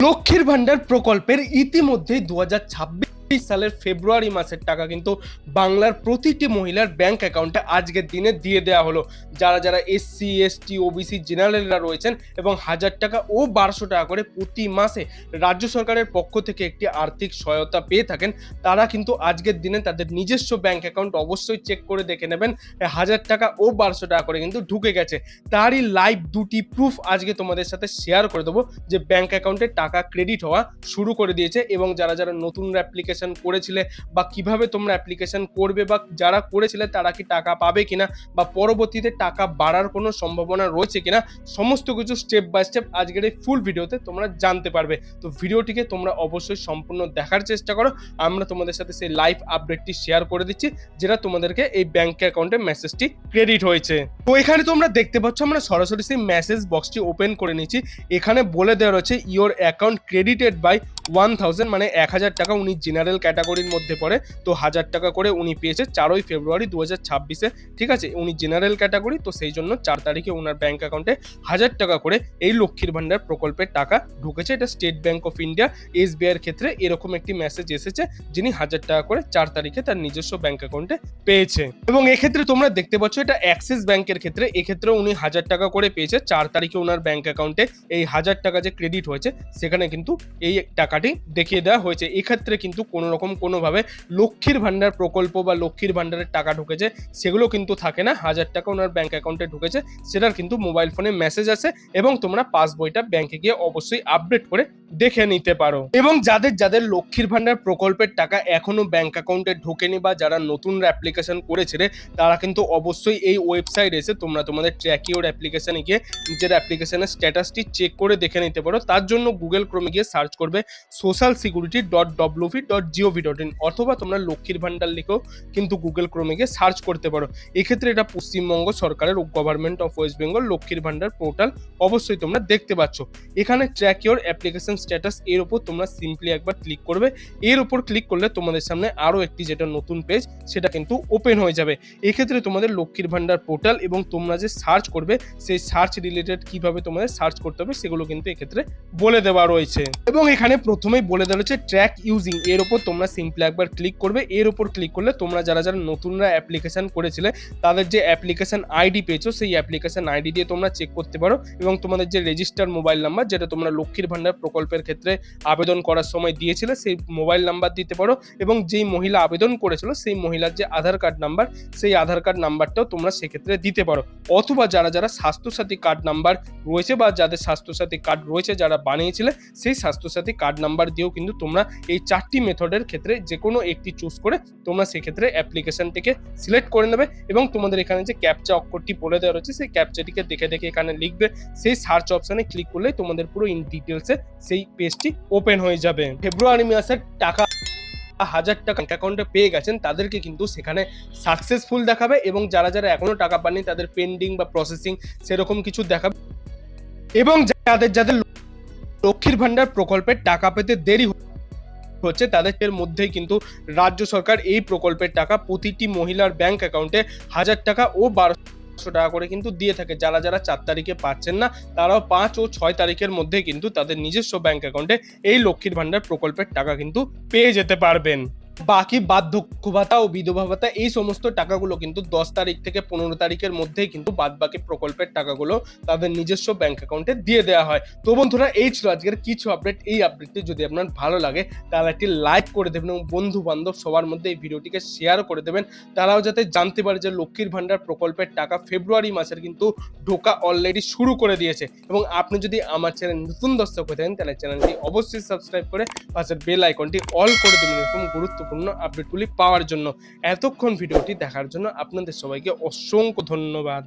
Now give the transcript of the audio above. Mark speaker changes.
Speaker 1: লক্ষ্মীর ভান্ডার প্রকল্পের ইতিমধ্যেই 2026 সালের ফেব্রুয়ারি মাসের টাকা কিন্তু বাংলার প্রতিটি মহিলার ব্যাংক অ্যাকাউন্টে আজকের দিনে দিয়ে দেওয়া হলো। যারা যারা এসসি এসটি ওবিসি জেনারেলরা রয়েছেন এবং 1000 টাকা ও 1200 টাকা করে প্রতি মাসে রাজ্য সরকারের পক্ষ থেকে একটি আর্থিক সহায়তা পেয়ে থাকেন, তারা কিন্তু আজকের দিনে তাদের নিজস্ব ব্যাংক অ্যাকাউন্ট অবশ্যই চেক করে দেখে নেবেন 1000 টাকা ও 1200 টাকা করে কিন্তু ঢুকে গেছে। তারই লাইভ দুটি প্রুফ আজকে তোমাদের সাথে শেয়ার করে দেবো যে ব্যাংক অ্যাকাউন্টে টাকা ক্রেডিট হওয়া শুরু করে দিয়েছে। এবং যারা যারা নতুন অ্যাপ্লিকেশন করেছিলে বা কিভাবে তোমরা অ্যাপ্লিকেশন করবে বা যারা করেছিলে তারা কি টাকা পাবে কিনা বা পরবর্তীতে টাকা বাড়ার কোনো সম্ভাবনা রয়েছে কিনা, সমস্ত কিছু স্টেপ বাই স্টেপ আজকের এই ফুল ভিডিওতে তোমরা জানতে পারবে। তো ভিডিওটিকে তোমরা অবশ্যই সম্পূর্ণ দেখার চেষ্টা করো। আমরা তোমাদের সাথে সেই লাইভ আপডেটটি শেয়ার করে দিচ্ছি যেটা তোমাদেরকে এই ব্যাংক অ্যাকাউন্টে মেসেজটি ক্রেডিট হয়েছে। তো এখানে তোমরা দেখতে পাচ্ছ আমরা সরাসরি সেই মেসেজ বক্সটি ওপেন করে নিচ্ছি। এখানে বলে দেওয়া রয়েছে ইওর অ্যাকাউন্ট ক্রেডিটেড বাই 1000, মানে 1000 টাকা উনি জেনারেল ক্যাটাগরির মধ্যে পড়ে, তো 1000 টাকা করে উনি পেয়েছে 4ই ফেব্রুয়ারি 2026-এ। ঠিক আছে, উনি জেনারেল ক্যাটাগরি, তো সেই জন্য 4 তারিখে ওনার ব্যাংক অ্যাকাউন্টে 1000 টাকা করে এই লক্ষ্মীর ভান্ডার প্রকল্পের টাকা ঢুকেছে। এটা state bank of India SBI এর ক্ষেত্রে এরকম একটি মেসেজ এসেছে, যিনি 1000 টাকা করে 4 তারিখে তার নিজস্ব ব্যাংক অ্যাকাউন্টে পেয়েছে। এবং এক্ষেত্রে তোমরা দেখতে পাচ্ছ এটা অ্যাক্সিস ব্যাংকের ক্ষেত্রে, এক্ষেত্রে উনি 1000 টাকা করে পেয়েছে 4 তারিখে ওনার ব্যাংক অ্যাকাউন্টে এই 1000 টাকা যে ক্রেডিট হয়েছে সেখানে কিন্তু এই টাকাটি দেখিয়ে দেওয়া হয়েছে। এক্ষেত্রে কিন্তু কোনো রকম কোনোভাবে লক্ষ্মীর ভান্ডার প্রকল্প বা লক্ষ্মীর ভান্ডারের টাকা ঢুকেছে সেগুলো কিন্তু থাকে না। 1000 টাকা ওনার ব্যাংক অ্যাকাউন্টে ঢুকেছে সেটার কিন্তু মোবাইল ফোনে মেসেজ আসে এবং তোমরা পাস বইটা ব্যাংকে গিয়ে অবশ্যই আপডেট করে দেখে নিতে পারো। এবং যাদের যাদের লক্ষ্মীর ভান্ডার প্রকল্পের টাকা এখনো ব্যাংক অ্যাকাউন্টে ঢোকেনি বা যারা নতুন অ্যাপ্লিকেশন করেছিলে তারা কিন্তু অবশ্যই এই ওয়েবসাইট এসে তোমরা তোমাদের ট্র্যাকিওর অ্যাপ্লিকেশনে গিয়ে নিজের অ্যাপ্লিকেশনের স্ট্যাটাসটি চেক করে দেখে নিতে পারো। তার জন্য গুগল ক্রোমে গিয়ে সার্চ করবে socialsecurity.wv.gov.in অথবা তোমরা লক্ষ্মীর ভান্ডার লিখেও কিন্তু গুগল ক্রোমে গিয়ে সার্চ করতে পারো। এক্ষেত্রে এটা পশ্চিমবঙ্গ সরকারের গভর্নমেন্ট অফ ওয়েস্ট বেঙ্গল লক্ষ্মীর ভান্ডার পোর্টাল অবশ্যই তোমরা দেখতে পাচ্ছ। এখানে ট্র্যাক ইওর অ্যাপ্লিকেশন স্ট্যাটাস এর উপর তোমরা সিম্পলি একবার ক্লিক করবে। এর উপর ক্লিক করলে তোমাদের সামনে আরো একটি যেটা নতুন পেজ সেটা কিন্তু ওপেন হয়ে যাবে। এক্ষেত্রে তোমাদের লক্ষ্মীর ভান্ডার পোর্টাল এবং তোমরা যে সার্চ করবে সেই সার্চ রিলেটেড কিভাবে তোমাদের সার্চ করতে হবে সেগুলো কিন্তু এক্ষেত্রে বলে দেওয়া রয়েছে। এবং এখানে প্রথমেই বলে দেওয়া রয়েছে ট্র্যাক ইউজিং, এর উপর তোমরা সিম্পলি একবার ক্লিক করবে। এর উপর ক্লিক করলে তোমরা যারা যারা নতুনরা অ্যাপ্লিকেশন করেছিলে তাদের যে অ্যাপ্লিকেশন আইডি পেয়েছো সেই অ্যাপ্লিকেশন আইডি দিয়ে তোমরা চেক করতে পারো এবং তোমাদের যে রেজিস্টার মোবাইল নাম্বার যেটা তোমরা লক্ষ্মীর ভান্ডার প্রকল্পের ক্ষেত্রে আবেদন করার সময় দিয়েছিলে সেই মোবাইল নাম্বার দিতে পারো এবং যেই মহিলা আবেদন করেছিল সেই মহিলার যে আধার কার্ড নাম্বার সেই আধার কার্ড নাম্বারটাও তোমরা সেক্ষেত্রে দিতে পারো। অথবা যারা যারা স্বাস্থ্যসাথী কার্ড নাম্বার রয়েছে বা যাদের স্বাস্থ্যসাথী কার্ড রয়েছে যারা বানিয়েছিলে সেই স্বাস্থ্যসাথী কার্ড নাম্বার দিয়েও কিন্তু তোমরা এই 4টি মেথডের ক্ষেত্রে যে কোনো একটি চুজ করে তোমরা সেক্ষেত্রে অ্যাপ্লিকেশনটিকে সিলেক্ট করে নেবে এবং তোমাদের এখানে যে ক্যাপচা অক্ষরটি বলে দেওয়া রয়েছে সেই ক্যাপচাটিকে দেখে দেখে এখানে লিখবে। সেই সার্চ অপশনে ক্লিক করলে তোমাদের পুরো ইন ডিটেলসে সেই পেজটি ওপেন হয়ে যাবে। ফেব্রুয়ারি মাসের টাকা 1000 টাকা অ্যাকাউন্টে পেয়ে গেছেন তাদেরকে কিন্তু সেখানে সাকসেসফুল দেখাবে এবং যারা যারা এখনো টাকা পাননি তাদের পেন্ডিং বা প্রসেসিং সেরকম কিছু দেখাবে। এবং যাদের যাদের লক্ষ্মীর ভান্ডার প্রকল্পের টাকা পেতে দেরি হচ্ছে তাদের মধ্যেই কিন্তু রাজ্য সরকার এই প্রকল্পের টাকা প্রতিটি মহিলার ব্যাংক অ্যাকাউন্টে 1000 টাকা ও 1200 টাকা করে কিন্তু দিয়ে থাকে। যারা যারা 4 তারিখে পাচ্ছেন না তারাও 5 ও 6 তারিখের মধ্যে কিন্তু তাদের নিজস্ব ব্যাংক অ্যাকাউন্টে এই লক্ষ্মীর ভান্ডার প্রকল্পের টাকা কিন্তু পেয়ে যেতে পারবেন। বাকি বার্ধক্য ভাতা ও বিধবা ভাতা এই সমস্ত টাকাগুলো কিন্তু 10 তারিখ থেকে 15 তারিখের মধ্যেই কিন্তু বাদবাকি প্রকল্পের টাকাগুলো তাদের নিজস্ব ব্যাংক অ্যাকাউন্টে দিয়ে দেওয়া হয়। তো বন্ধুরা এই ছিল আজকের কিছু আপডেট। এই আপডেটটি যদি আপনার ভালো লাগে তাহলে একটি লাইক করে দেবেন এবং বন্ধু বান্ধব সবার মধ্যে এই ভিডিওটিকে শেয়ার করে দেবেন, তারাও যাতে জানতে পারে যে লক্ষ্মীর ভান্ডার প্রকল্পের টাকা ফেব্রুয়ারি মাসের কিন্তু ঢোকা অলরেডি শুরু করে দিয়েছে। এবং আপনি যদি আমার চ্যানেল নতুন দর্শক হয়ে থাকেন তাহলে চ্যানেলটি অবশ্যই সাবস্ক্রাইব করে পাশের বেল আইকনটি অল করে দেবেন এরকম গুরুত্বপূর্ণ আপডেটগুলি পাওয়ার জন্য। এতক্ষণ ভিডিওটি দেখার জন্য আপনাদের সবাইকে অসংখ্য ধন্যবাদ।